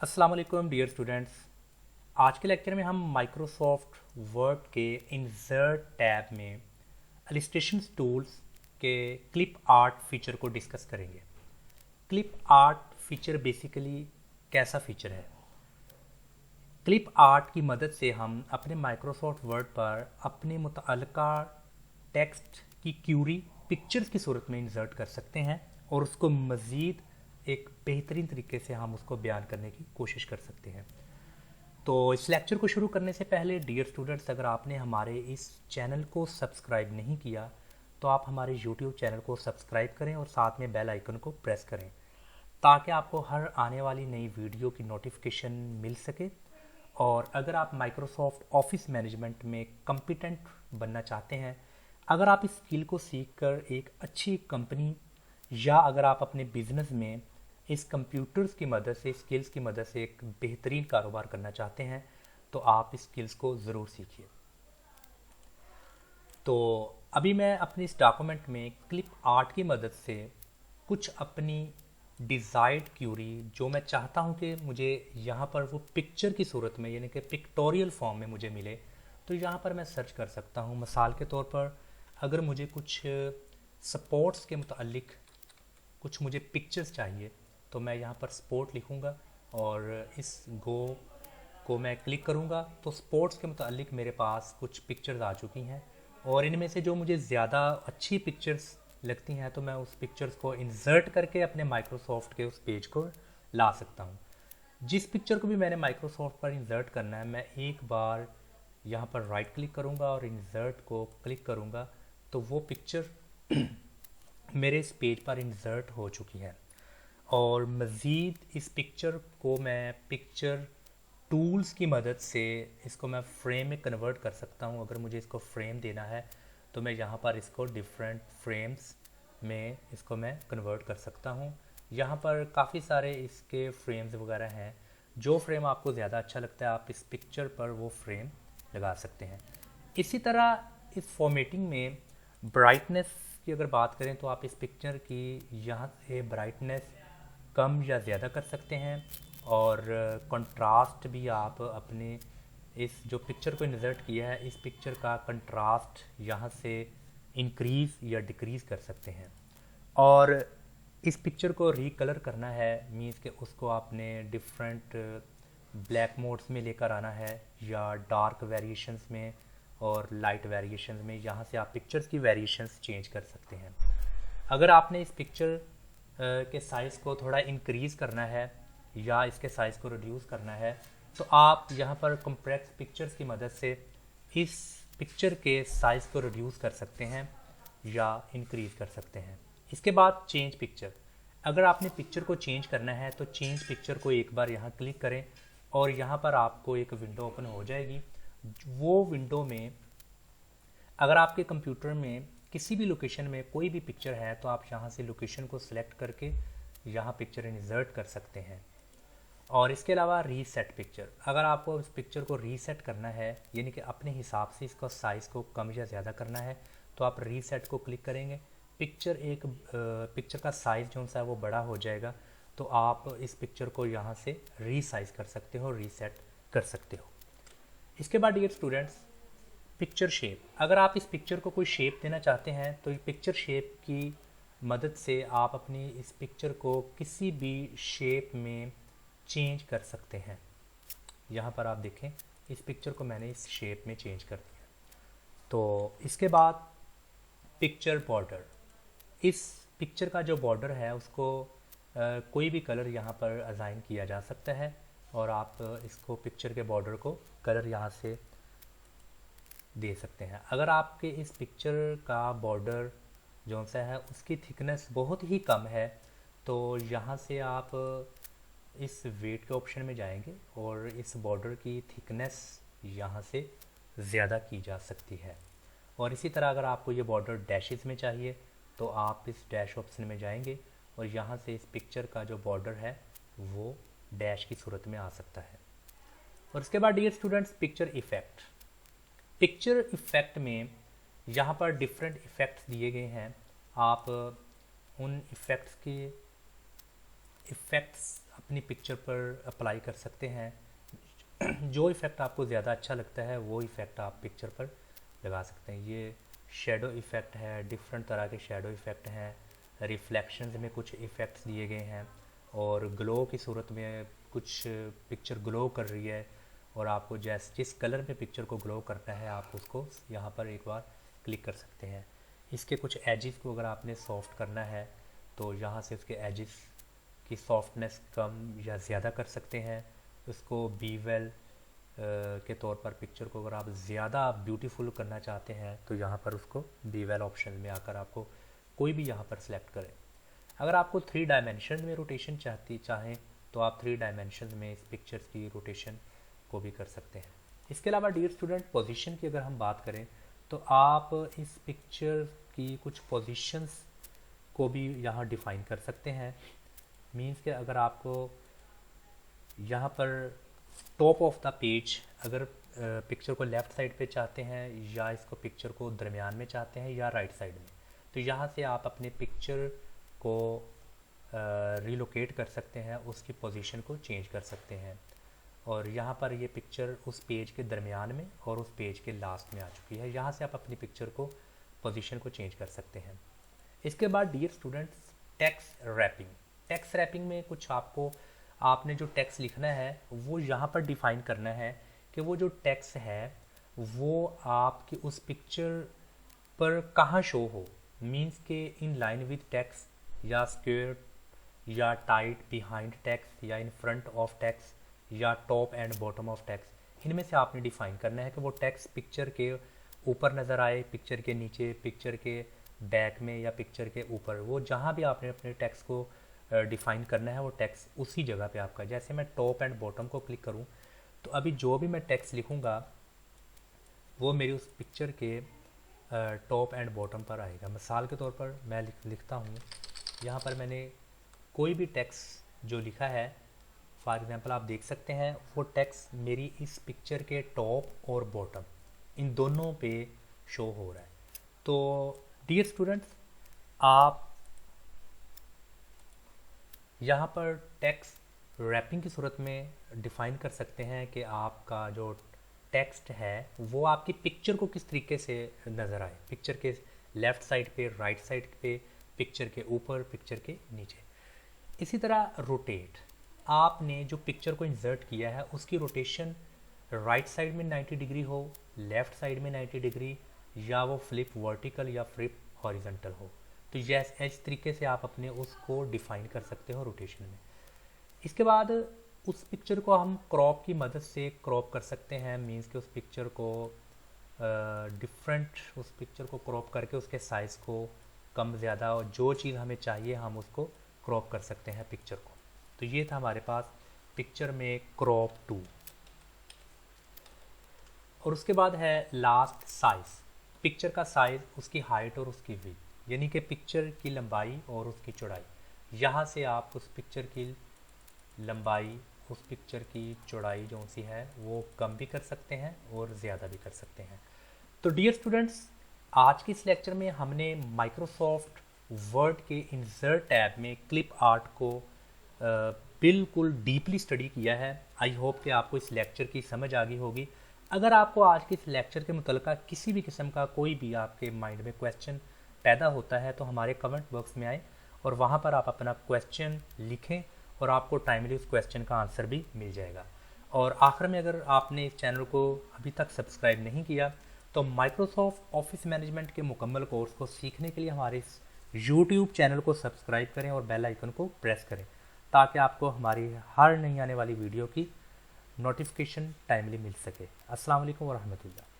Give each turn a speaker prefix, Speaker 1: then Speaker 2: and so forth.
Speaker 1: अस्सलाम वालेकुम dear students. आज के लेक्चर में हम माइक्रोसॉफ्ट वर्ड के इंसर्ट टैब में इलस्ट्रेशन टूल्स के क्लिप आर्ट फीचर को डिस्कस करेंगे। क्लिप आर्ट फीचर बेसिकली कैसा फीचर है? क्लिप आर्ट की मदद से हम अपने माइक्रोसॉफ्ट वर्ड पर अपने मुतअल्लिका टेक्स्ट की क्यूरी पिक्चर्स की सूरत में इंसर्ट कर सकते हैं और उसको मज़ीद एक बेहतरीन तरीके से हम उसको बयान करने की कोशिश कर सकते हैं। तो इस लेक्चर को शुरू करने से पहले डियर स्टूडेंट्स, अगर आपने हमारे इस चैनल को सब्सक्राइब नहीं किया तो आप हमारे यूट्यूब चैनल को सब्सक्राइब करें और साथ में बेल आइकन को प्रेस करें ताकि आपको हर आने वाली नई वीडियो की नोटिफिकेशन मिल सके। और अगर आप माइक्रोसॉफ्ट ऑफिस मैनेजमेंट में कॉम्पिटेंट बनना चाहते हैं, अगर आप इस स्किल को सीखकर एक अच्छी कंपनी या अगर आप अपने बिजनेस में इस कंप्यूटर्स की मदद से, स्किल्स की मदद से एक बेहतरीन कारोबार करना चाहते हैं तो आप इस स्किल्स को ज़रूर सीखिए। तो अभी मैं अपने इस डॉक्यूमेंट में क्लिप आर्ट की मदद से कुछ अपनी डिज़ायर्ड क्यूरी जो मैं चाहता हूं कि मुझे यहाँ पर वो पिक्चर की सूरत में यानी कि पिक्टोरियल फॉर्म में मुझे मिले, तो यहाँ पर मैं सर्च कर सकता हूँ। मिसाल के तौर पर अगर मुझे कुछ स्पोर्ट्स के मुतालिक कुछ मुझे पिक्चर्स चाहिए तो मैं यहाँ पर स्पोर्ट लिखूँगा और इस गो को मैं क्लिक करूँगा तो स्पोर्ट्स के मुतालिक मेरे पास कुछ पिक्चर्स आ चुकी हैं और इनमें से जो मुझे ज़्यादा अच्छी पिक्चर्स लगती हैं तो मैं उस पिक्चर्स को इंसर्ट करके अपने माइक्रोसॉफ्ट के उस पेज को ला सकता हूँ। जिस पिक्चर को भी मैंने माइक्रोसॉफ्ट पर इंसर्ट करना है, मैं एक बार यहाँ पर राइट क्लिक करूँगा और इंसर्ट को क्लिक करूँगा तो वो पिक्चर मेरे इस पेज पर इंसर्ट हो चुकी है। और मज़ीद इस पिक्चर को मैं पिक्चर टूल्स की मदद से इसको मैं फ्रेम में कन्वर्ट कर सकता हूँ। अगर मुझे इसको फ्रेम देना है तो मैं यहाँ पर इसको डिफरेंट फ्रेम्स में इसको मैं कन्वर्ट कर सकता हूँ। यहाँ पर काफ़ी सारे इसके फ्रेम्स वगैरह हैं। जो फ्रेम आपको ज़्यादा अच्छा लगता है आप इस पिक्चर पर वो फ्रेम लगा सकते हैं। इसी तरह इस फॉर्मेटिंग में ब्राइटनेस की अगर बात करें तो आप इस पिक्चर की यहाँ से ब्राइटनेस कम या ज़्यादा कर सकते हैं और कंट्रास्ट भी आप अपने इस जो पिक्चर को इंसर्ट किया है इस पिक्चर का कंट्रास्ट यहाँ से इंक्रीज़ या डिक्रीज़ कर सकते हैं। और इस पिक्चर को रीकलर करना है मीन्स कि उसको आपने डिफरेंट ब्लैक मोड्स में लेकर आना है या डार्क वेरिएशंस में और लाइट वेरिएशंस में, यहाँ से आप पिक्चर्स की वेरिएशंस चेंज कर सकते हैं। अगर आपने इस पिक्चर के साइज़ को थोड़ा इंक्रीज़ करना है या इसके साइज़ को रिड्यूस करना है तो आप यहाँ पर कॉम्पैक्ट पिक्चर्स की मदद से इस पिक्चर के साइज़ को रिड्यूस कर सकते हैं या इंक्रीज़ कर सकते हैं। इसके बाद चेंज पिक्चर, अगर आपने पिक्चर को चेंज करना है तो चेंज पिक्चर को एक बार यहाँ क्लिक करें और यहाँ पर आपको एक विंडो ओपन हो जाएगी। वो विंडो में अगर आपके कंप्यूटर में किसी भी लोकेशन में कोई भी पिक्चर है तो आप यहाँ से लोकेशन को सिलेक्ट करके यहाँ पिक्चर इंसर्ट कर सकते हैं। और इसके अलावा रीसेट पिक्चर, अगर आपको इस पिक्चर को रीसेट करना है यानी कि अपने हिसाब से इसका साइज़ को कम या ज़्यादा करना है तो आप रीसेट को क्लिक करेंगे। पिक्चर का साइज़ जो सा है वो बड़ा हो जाएगा तो आप इस पिक्चर को यहाँ से रीसाइज कर सकते हो, रीसेट कर सकते हो। इसके बाद डियर स्टूडेंट्स, पिक्चर शेप, अगर आप इस पिक्चर को कोई शेप देना चाहते हैं तो ये पिक्चर शेप की मदद से आप अपनी इस पिक्चर को किसी भी शेप में चेंज कर सकते हैं। यहाँ पर आप देखें इस पिक्चर को मैंने इस शेप में चेंज कर दिया। तो इसके बाद पिक्चर बॉर्डर, इस पिक्चर का जो बॉर्डर है उसको कोई भी कलर यहाँ पर असाइन किया जा सकता है और आप इसको पिक्चर के बॉर्डर को कलर यहाँ से दे सकते हैं। अगर आपके इस पिक्चर का बॉर्डर जो सा है उसकी थिकनेस बहुत ही कम है तो यहाँ से आप इस वेट के ऑप्शन में जाएंगे और इस बॉर्डर की थिकनेस यहाँ से ज़्यादा की जा सकती है। और इसी तरह अगर आपको ये बॉर्डर डैशेस में चाहिए तो आप इस डैश ऑप्शन में जाएंगे और यहाँ से इस पिक्चर का जो बॉर्डर है वो डैश की सूरत में आ सकता है। और इसके बाद dear students, picture effect, picture effect में यहाँ पर डिफरेंट इफ़ेक्ट्स दिए गए हैं। आप उन इफ़ेक्ट्स अपनी पिक्चर पर अप्लाई कर सकते हैं। जो इफ़ेक्ट आपको ज़्यादा अच्छा लगता है वो इफ़ेक्ट आप पिक्चर पर लगा सकते हैं। ये शेडो इफ़ेक्ट है, डिफरेंट तरह के शेडो इफ़ेक्ट हैं, रिफ्लेक्शंस में कुछ इफ़ेक्ट्स दिए गए हैं, और ग्लो की सूरत में कुछ पिक्चर ग्लो कर रही है और आपको जिस कलर में पिक्चर को ग्लो करना है आप उसको यहाँ पर एक बार क्लिक कर सकते हैं। इसके कुछ एजिस को अगर आपने सॉफ्ट करना है तो यहाँ से उसके एजिस की सॉफ्टनेस कम या ज़्यादा कर सकते हैं। उसको बीवेल के तौर पर पिक्चर को अगर आप ज़्यादा ब्यूटीफुल करना चाहते हैं तो यहाँ पर उसको बीवेल ऑप्शन में आकर आपको कोई भी यहाँ पर सिलेक्ट करें। अगर आपको 3 डायमेंशन में रोटेशन चाहें तो आप 3 डायमेंशन में इस पिक्चर्स की रोटेशन को भी कर सकते हैं। इसके अलावा डियर स्टूडेंट, पोजीशन की अगर हम बात करें तो आप इस पिक्चर की कुछ पोजीशंस को भी यहाँ डिफ़ाइन कर सकते हैं। मीन्स कि अगर आपको यहाँ पर टॉप ऑफ द पेज अगर पिक्चर को लेफ़्ट साइड पे चाहते हैं या इसको पिक्चर को दरमियान में चाहते हैं या राइट साइड में, तो यहाँ से आप अपने पिक्चर को रिलोकेट कर सकते हैं, उसकी पोजीशन को चेंज कर सकते हैं। और यहाँ पर ये पिक्चर उस पेज के दरमियान में और उस पेज के लास्ट में आ चुकी है। यहाँ से आप अपनी पिक्चर को पोजीशन को चेंज कर सकते हैं। इसके बाद dear students, text wrapping. Text wrapping में कुछ आपने जो टेक्स्ट लिखना है वो यहाँ पर डिफ़ाइन करना है कि वो जो टेक्स्ट है वो आपकी उस पिक्चर पर कहाँ शो हो। मीन्स के इन लाइन विद टेक्स्ट या स्क्वायर या टाइट बिहाइंड टेक्स्ट या इन फ्रंट ऑफ टेक्स्ट या top and bottom of text, इनमें से आपने डिफ़ाइन करना है कि वो टेक्स्ट पिक्चर के ऊपर नज़र आए, पिक्चर के नीचे, पिक्चर के बैक में या पिक्चर के ऊपर। वो जहाँ भी आपने अपने टेक्स्ट को डिफ़ाइन करना है वो टेक्स्ट उसी जगह पे आपका। जैसे मैं टॉप एंड बॉटम को क्लिक करूँ तो अभी जो भी मैं टेक्स्ट लिखूँगा वो मेरी उस पिक्चर के टॉप एंड बॉटम पर आएगा। मिसाल के तौर पर मैं लिखता हूँ, यहाँ पर मैंने कोई भी टेक्स्ट जो लिखा है, फॉर एग्ज़ाम्पल आप देख सकते हैं वो टेक्स्ट मेरी इस पिक्चर के टॉप और बॉटम इन दोनों पे शो हो रहा है। तो डियर स्टूडेंट्स, आप यहाँ पर टेक्स्ट रैपिंग की सूरत में डिफ़ाइन कर सकते हैं कि आपका जो टेक्स्ट है वो आपकी पिक्चर को किस तरीके से नज़र आए, पिक्चर के लेफ़्ट साइड पे, राइट साइड पे, पिक्चर के ऊपर, पिक्चर के नीचे। इसी तरह रोटेट, आपने जो पिक्चर को इंसर्ट किया है उसकी रोटेशन राइट साइड में 90 डिग्री हो, लेफ़्ट साइड में 90 डिग्री, या वो फ्लिप वर्टिकल या फ्लिप हॉरिजॉन्टल हो। तो इस तरीके से आप अपने उसको डिफ़ाइन कर सकते हो रोटेशन में। इसके बाद उस पिक्चर को हम क्रॉप की मदद से क्रॉप कर सकते हैं। मीन्स कि उस पिक्चर को उस पिक्चर को क्रॉप करके उसके साइज़ को कम ज़्यादा और जो चीज़ हमें चाहिए हम उसको क्रॉप कर सकते हैं पिक्चर को। तो ये था हमारे पास पिक्चर में क्रॉप टू। और उसके बाद है लास्ट साइज़, पिक्चर का साइज़, उसकी हाइट और उसकी विड्थ, यानी कि पिक्चर की लंबाई और उसकी चौड़ाई। यहाँ से आप उस पिक्चर की लंबाई, उस पिक्चर की चौड़ाई जो सी है वो कम भी कर सकते हैं और ज़्यादा भी कर सकते हैं। तो डियर स्टूडेंट्स, आज के इस लेक्चर में हमने माइक्रोसॉफ्ट वर्ड के इंसर्ट टैब में क्लिप आर्ट को बिल्कुल डीपली स्टडी किया है। आई होप कि आपको इस लेक्चर की समझ आ गई होगी। अगर आपको आज के इस लेक्चर के मुतल्लिक़ किसी भी किस्म का कोई भी आपके माइंड में क्वेश्चन पैदा होता है तो हमारे कमेंट बॉक्स में आए और वहाँ पर आप अपना क्वेश्चन लिखें और आपको टाइमली उस क्वेश्चन का आंसर भी मिल जाएगा। और आखिर में, अगर आपने इस चैनल को अभी तक सब्सक्राइब नहीं किया तो माइक्रोसॉफ्ट ऑफिस मैनेजमेंट के मुकम्मल कोर्स को सीखने के लिए हमारे इस यूट्यूब चैनल को सब्सक्राइब करें और बेल आइकन को प्रेस करें ताकि आपको हमारी हर नई आने वाली वीडियो की नोटिफिकेशन टाइमली मिल सके। अस्सलाम वालेकुम व रहमतुल्लाह।